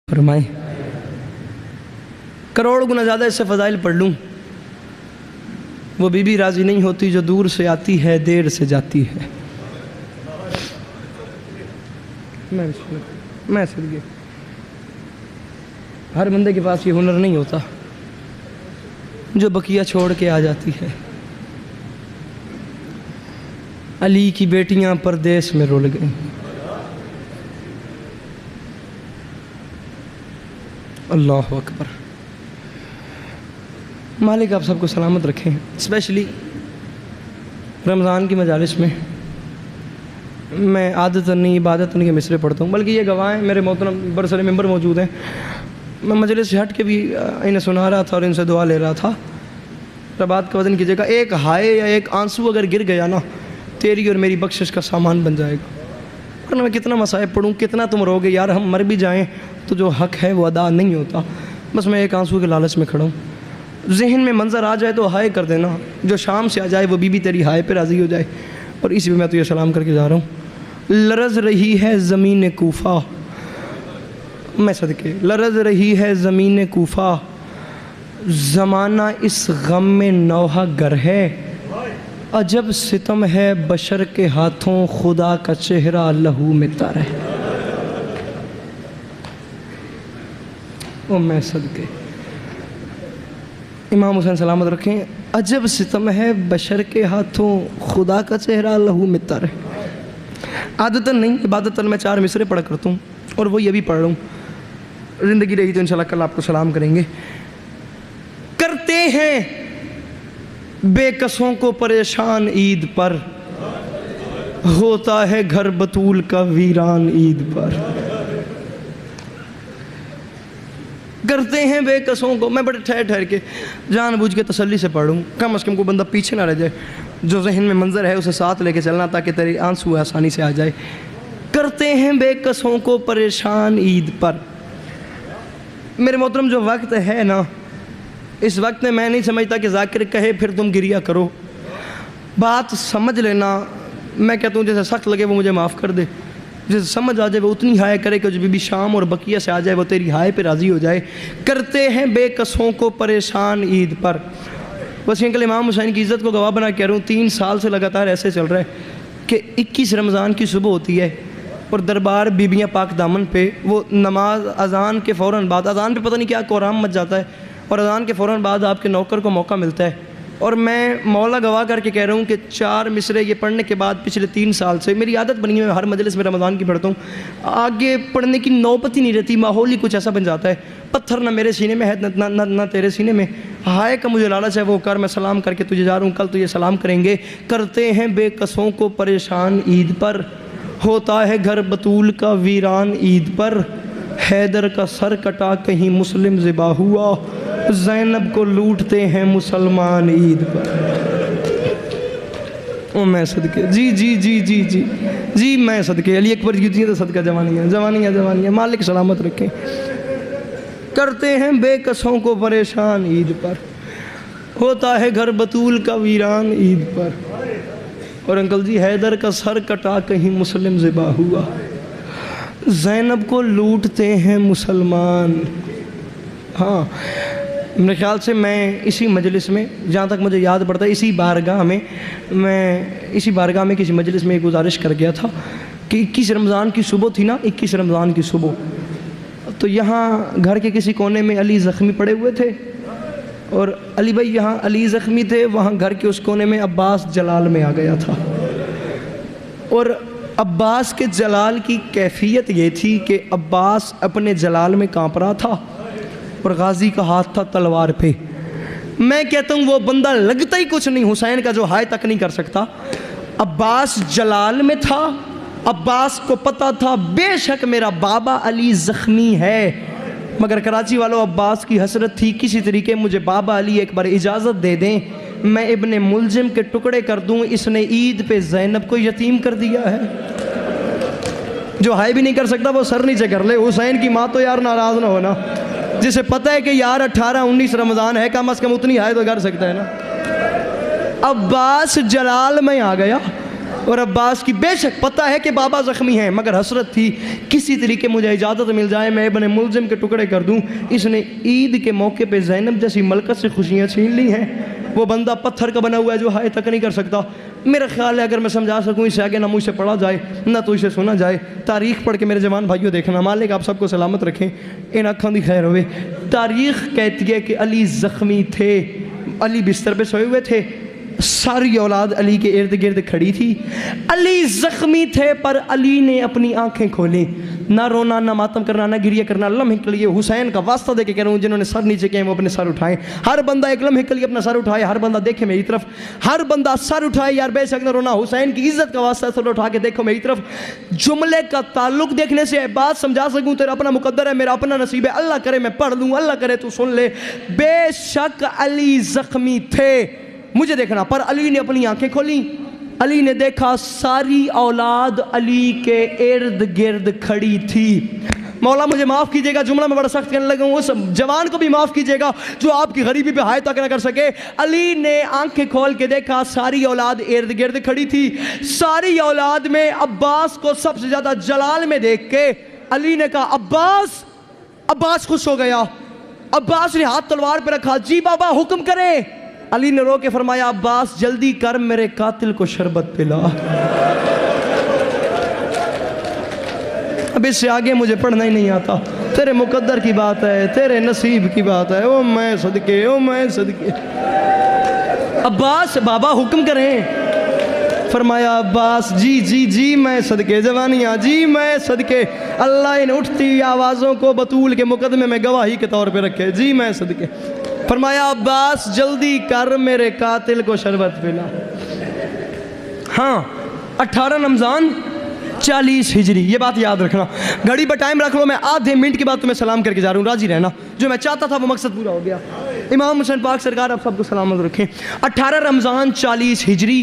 فرمائیں کروڑ گنا زیادہ اس سے فضائل پڑھ لوں، وہ بی بی راضی نہیں ہوتی جو دور سے آتی ہے دیر سے جاتی ہے۔ میں صدقے ہر بندے کے پاس یہ ہنر نہیں ہوتا جو بقیہ چھوڑ کے آ جاتی ہے۔ علی کی بیٹیاں پردیس میں رول گئیں، اللہ اکبر۔ مالک آپ سب کو سلامت رکھیں۔ اسپیشلی رمضان کی مجالس میں میں عادت نہیں عبادت نہیں کے مصرے پڑھتا ہوں، بلکہ یہ گواہیں میرے محترم برسر ممبر موجود ہیں، میں مجلس سے ہٹ کے بھی انہیں سنا رہا تھا اور ان سے دعا لے رہا تھا۔ بات کا وزن کیجیے گا، ایک ہائے یا ایک آنسو اگر گر گیا نا تیری اور میری بخشش کا سامان بن جائے گا۔ ورنہ میں کتنا مصائب پڑھوں، کتنا تم روگے، یار ہم مر بھی جائیں تو جو حق ہے وہ ادا نہیں ہوتا۔ بس میں ایک آنسو کے لالچ میں کھڑا ہوں۔ ذہن میں منظر آ جائے تو ہائے کر دینا، جو شام سے آ جائے وہ بی بی تیری ہائے پہ راضی ہو جائے۔ اور اسی پہ میں تو یہ سلام کر کے جا رہا ہوں۔ لرز رہی ہے زمین کوفہ، میں صدقے لرز رہی ہے زمین کوفہ، زمانہ اس غم میں نوحہ گر ہے، عجب ستم ہے بشر کے ہاتھوں، خدا کا چہرہ لہو میں تر ہے۔ او میں صدقے امام حسین سلامت رکھیں، عجب ستم ہے بشر کے ہاتھوں، خدا کا چہرہ لہو میں تر ہے۔ عادتاً نہیں، عبادتاً میں 4 مصرے پڑھا کرتا ہوں اور وہ یہ بھی پڑھ رہا ہوں۔ زندگی رہی تو انشاءاللہ کل آپ کو سلام کریں گے۔ کرتے ہیں بے کسوں کو پریشان عید پر، ہوتا ہے گھر بطول کا ویران عید پر۔ کرتے ہیں بے کسوں کو، میں بڑے ٹھہر کے جان بوجھ کے تسلی سے پڑھوں، کم از کم کوئی بندہ پیچھے نہ رہ جائے، جو ذہن میں منظر ہے اسے ساتھ لے کے چلنا تاکہ تیری آنسو آسانی سے آ جائے۔ کرتے ہیں بے کسوں کو پریشان عید پر۔ میرے محترم جو وقت ہے نا، اس وقت میں نہیں سمجھتا کہ ذاکر کہے پھر تم گریا کرو، بات سمجھ لینا۔ میں کہتا ہوں جیسے سخت لگے وہ مجھے معاف کر دے، جیسے سمجھ آ جائے وہ اتنی ہائے کرے کہ جو بی بی شام اور بقیہ سے آ جائے وہ تیری ہائے پہ راضی ہو جائے۔ کرتے ہیں بے کسوں کو پریشان عید پر۔ بس انکل امام حسین کی عزت کو گواہ بنا کہہ رہا ہوں، 3 سال سے لگاتار ایسے چل رہا ہے کہ 21 رمضان کی صبح ہوتی ہے اور دربار بیبیاں پاک دامن پہ وہ نماز اذان کے فوراً بعد، اذان پہ پتہ نہیں کیا قرآن مچ جاتا ہے اور اذان کے فوراً بعد آپ کے نوکر کو موقع ملتا ہے، اور میں مولا گواہ کر کے کہہ رہا ہوں کہ 4 مصرے یہ پڑھنے کے بعد پچھلے 3 سال سے میری عادت بنی ہے، میں ہر مجلس میں رمضان کی پڑھتا ہوں، آگے پڑھنے کی نوبت ہی نہیں رہتی، ماحول ہی کچھ ایسا بن جاتا ہے۔ پتھر نہ میرے سینے میں ہے نہ تیرے سینے میں، ہائے کا مجھے لالچ ہے وہ کر، میں سلام کر کے تجھے جا رہا ہوں، کل تجھے سلام کریں گے۔ کرتے ہیں بے کسوں کو پریشان عید پر، ہوتا ہے گھر بطول کا ویران عید پر، حیدر کا سر کٹا کہیں مسلم ذبح ہوا، زینب کو لوٹتے ہیں مسلمان عید پر۔ او میں صدقے جی میں صدقے علی اکبر کی تو صدقہ جوانیاں مالک سلامت رکھیں۔ کرتے ہیں بے کسوں کو پریشان عید پر، ہوتا ہے گھر بطول کا ویران عید پر، اور انکل جی حیدر کا سر کٹا کہیں مسلم ذبح ہوا، زینب کو لوٹتے ہیں مسلمان۔ ہاں میرے خیال سے میں اسی مجلس میں جہاں تک مجھے یاد پڑتا ہے اسی بارگاہ میں کسی مجلس میں ایک گزارش کر گیا تھا کہ 21 رمضان کی صبح تھی نا، 21 رمضان کی صبح، تو یہاں گھر کے کسی کونے میں علی زخمی پڑے ہوئے تھے، اور علی بھائی یہاں علی زخمی تھے، وہاں گھر کے اس کونے میں عباس جلال میں آ گیا تھا، اور عباس کے جلال کی کیفیت یہ تھی کہ عباس اپنے جلال میں کانپ رہا تھا اور غازی کا ہاتھ تھا تلوار پہ۔ میں کہتا ہوں وہ بندہ لگتا ہی کچھ نہیں حسین کا جو ہائے تک نہیں کر سکتا۔ عباس جلال میں تھا، عباس کو پتا تھا بے شک میرا بابا علی زخمی ہے، مگر کراچی والوں عباس کی حسرت تھی کسی طریقے مجھے بابا علی ایک بار اجازت دے دیں، میں ابن ملجم کے ٹکڑے کر دوں، اس نے عید پہ زینب کو یتیم کر دیا ہے۔ جو ہائے بھی نہیں کر سکتا وہ سر نیچے کر لے، حسین کی ماں تو یار ناراض نہ ہونا، جسے پتہ ہے کہ یار 18-19 رمضان ہے، کم از کم اتنی ہائے تو کر سکتا ہے نا۔ عباس جلال میں آ گیا اور عباس کی بے شک پتہ ہے کہ بابا زخمی ہیں مگر حسرت تھی کسی طریقے مجھے اجازت مل جائے میں ابن ملزم کے ٹکڑے کر دوں. اس نے عید کے موقع پہ زینب جیسی ملکت سے خوشیاں چھین لی ہیں. وہ بندہ پتھر کا بنا ہوا ہے جو ہائے تک نہیں کر سکتا. میرا خیال ہے اگر میں سمجھا سکوں اسے آگے نہ مجھ سے پڑھا جائے نہ تو اسے سنا جائے. تاریخ پڑھ کے میرے جوان بھائیوں دیکھنا, مالک آپ سب کو سلامت رکھیں, ان آنکھوں دی خیر ہوئے. تاریخ کہتی ہے کہ علی زخمی تھے, علی بستر پہ سوئے ہوئے تھے, ساری اولاد علی کے ارد گرد کھڑی تھی. علی زخمی تھے پر علی نے اپنی آنکھیں کھولیں. نہ رونا نہ ماتم کرنا نہ گریہ کرنا. لمحے کے لیے حسین کا واسطہ دے کے کہہ رہا ہوں جنہوں نے سر نیچے کیے وہ اپنے سر اٹھائیں. ہر بندہ ایک لمحے کے لیے اپنا سر اٹھائے, ہر بندہ دیکھے میری طرف, ہر بندہ سر اٹھائے. یار بے شک نہ رونا, حسین کی عزت کا واسطہ سر اٹھا کے دیکھو میری طرف. جملے کا تعلق دیکھنے سے بات سمجھا سکوں تیرا اپنا مقدر ہے, میرا اپنا نصیب ہے. اللہ کرے میں پڑھ لوں, اللہ کرے تو سن لے. بے شک علی زخمی تھے, مجھے دیکھنا, پر علی نے اپنی آنکھیں کھولیں. علی نے دیکھا ساری اولاد علی کے ارد گرد کھڑی تھی. مولا مجھے معاف کیجئے گا, جملہ میں بڑا سخت کرنے لگا ہوں, اس جوان کو بھی معاف کیجئے گا جو آپ کی غریبی پہ ہائے تک نہ کر سکے. علی نے آنکھیں کھول کے دیکھا ساری اولاد ارد گرد کھڑی تھی. ساری اولاد میں عباس کو سب سے زیادہ جلال میں دیکھ کے علی نے کہا عباس. عباس خوش ہو گیا. عباس نے ہاتھ تلوار پہ رکھا, جی بابا حکم کریں. علی نے رو کے فرمایا عباس جلدی کر میرے قاتل کو شربت پلا. اب اس سے آگے مجھے پڑھنا ہی نہیں آتا. تیرے مقدر کی بات ہے, تیرے نصیب کی بات ہے. او میں صدقے, او میں صدقے. عباس بابا حکم کریں. فرمایا عباس جی جی جی میں صدقے جوانیاں, جی میں صدقے. اللہ ان اٹھتی آوازوں کو بطول کے مقدمے میں گواہی کے طور پہ رکھے, جی میں صدقے. فرمایا عباس جلدی کر میرے قاتل کو شربت پلا. ہاں 18 رمضان 40 ہجری, یہ بات یاد رکھنا. گھڑی پر ٹائم رکھ لو, میں آدھے منٹ کے بعد تمہیں سلام کر کے جا رہا ہوں, راضی رہنا. جو میں چاہتا تھا وہ مقصد پورا ہو گیا. امام حسین پاک سرکار آپ سب کو سلامت رکھیں. 18 رمضان 40 ہجری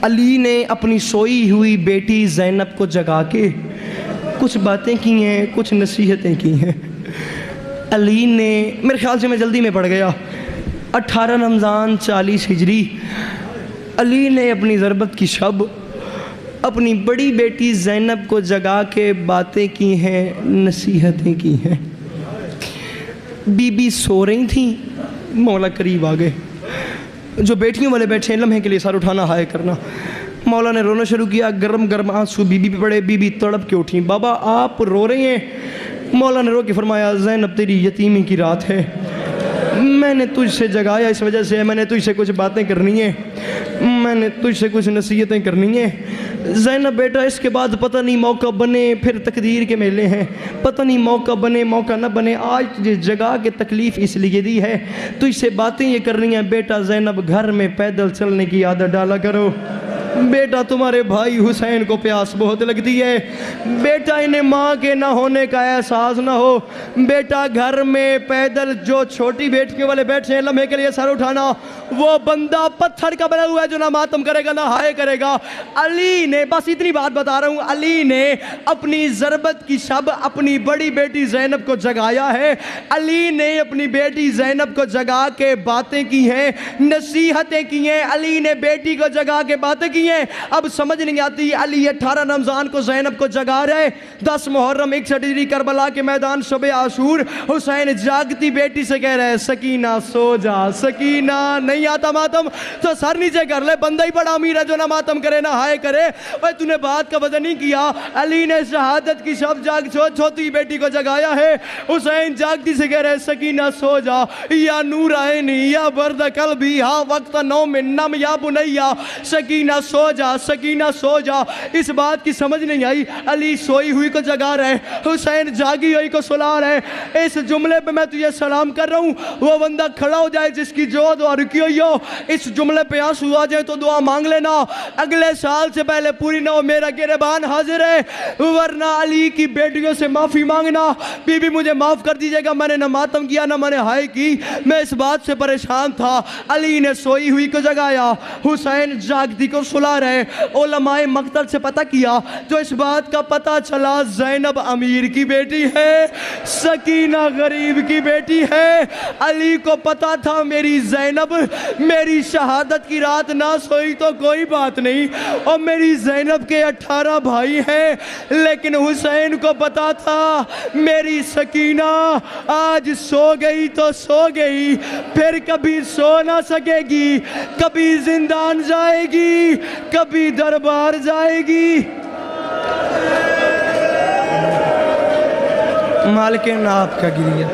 علی نے اپنی سوئی ہوئی بیٹی زینب کو جگا کے کچھ باتیں کی ہیں, کچھ نصیحتیں کی ہیں. علی نے, میرے خیال سے میں جلدی میں پڑھ گیا, 18 رمضان 40 ہجری علی نے اپنی ضربت کی شب اپنی بڑی بیٹی زینب کو جگا کے باتیں کی ہیں, نصیحتیں کی ہیں. بی بی سو رہی تھیں, مولا قریب آ گئے. جو بیٹیوں والے بیٹھے ہیں لمحے کے لیے سر اٹھانا ہائے کرنا. مولا نے رونا شروع کیا, گرم گرم آنسو بی بی پہ پڑے. بی بی تڑپ کے اٹھیں. بابا آپ رو رہے ہیں. مولا نے رو کے فرمایا زینب تیری یتیمی کی رات ہے, میں نے تجھ سے جگایا اس وجہ سے, میں نے تجھ سے کچھ باتیں کرنی ہیں, میں نے تجھ سے کچھ نصیحتیں کرنی ہیں. زینب بیٹا اس کے بعد پتہ نہیں موقع بنے, پھر تقدیر کے میلے ہیں, پتہ نہیں موقع بنے موقع نہ بنے. آج تجھے جگا کے تکلیف اس لیے دی ہے, تجھ سے باتیں یہ کرنی ہیں. بیٹا زینب گھر میں پیدل چلنے کی عادت ڈالا کرو. بیٹا تمہارے بھائی حسین کو پیاس بہت لگتی ہے. بیٹا انہیں ماں کے نہ ہونے کا احساس نہ ہو. بیٹا گھر میں پیدل جو چھوٹی بیٹیوں والے بیٹھے ہیں لمحے کے لیے سر اٹھانا, وہ بندہ پتھر کا بنا ہوا ہے جو نہ ماتم کرے گا نہ ہائے کرے گا. علی نے, بس اتنی بات بتا رہا ہوں, علی نے اپنی ضربت کی شب اپنی بڑی بیٹی زینب کو جگایا ہے. علی نے اپنی بیٹی زینب کو جگا کے باتیں کی ہیں, نصیحتیں کی ہیں. علی نے بیٹی کو جگا کے باتیں کی ہیں. اب سمجھ نہیں آتی, علی 18 رمضان کو زینب کو جگا رہے, 10 محرم 61 ہجری کربلا کے میدان شب عاشور حسین جاگتی بیٹی سے کہہ رہے سکینہ سو جا, سکینہ نہیں آتا ماتم تو سر نیچے کر لے. بندہ ہی بڑا امیر ہے جو نہ ماتم کرے نہ ہائے کرے. اوے تو نے بات کا وزن نہیں کیا. علی نے شہادت کی شب چھوٹی بیٹی کو جگایا ہے. حسین جاگتی سے کہہ رہے سکینہ سو جا, یا نور عینی یا برد قلبی ہاں وقت نوم نم یا بنیا, سکینہ سو جا, سکینہ سو جا. اس بات کی سمجھ نہیں آئی. علی سوئی ہوئی کو جگا رہے, حسین جاگی ہوئی کو سلا رہے. اس جملے پہ میں تجھے سلام کر رہا ہوں, وہ بندہ کھڑا ہو جائے جس کی جو دعا رکی ہوئی ہو. اس جملے پہ آنسو آ جائے تو دعا مانگ لینا, اگلے سال سے پہلے پوری نہ ہو. میرا گریبان حاضر ہے, ورنہ علی کی بیٹیوں سے معافی مانگنا. بی بی مجھے معاف کر دیجئے گا, میں نے نہ ماتم کیا نہ میں نے ہائے کی, میں اس بات سے پریشان تھا. علی نے سوئی ہوئی کو جگایا, حسین جاگتی کو سلا رہے. علماء مقتل سے پتہ کیا, جو اس بات کا پتہ چلا زینب امیر کی بیٹی ہے, سکینہ غریب کی بیٹی ہے. علی کو پتہ تھا میری زینب میری شہادت کی رات نہ سوئی تو کوئی بات نہیں, اور میری زینب کے 18 بھائی ہیں, لیکن حسین کو پتہ تھا میری سکینہ آج سو گئی تو سو گئی, پھر کبھی سو نہ سکے گی, کبھی زندان جائے گی, کبھی دربار جائے گی. مالک ناب کا گریہ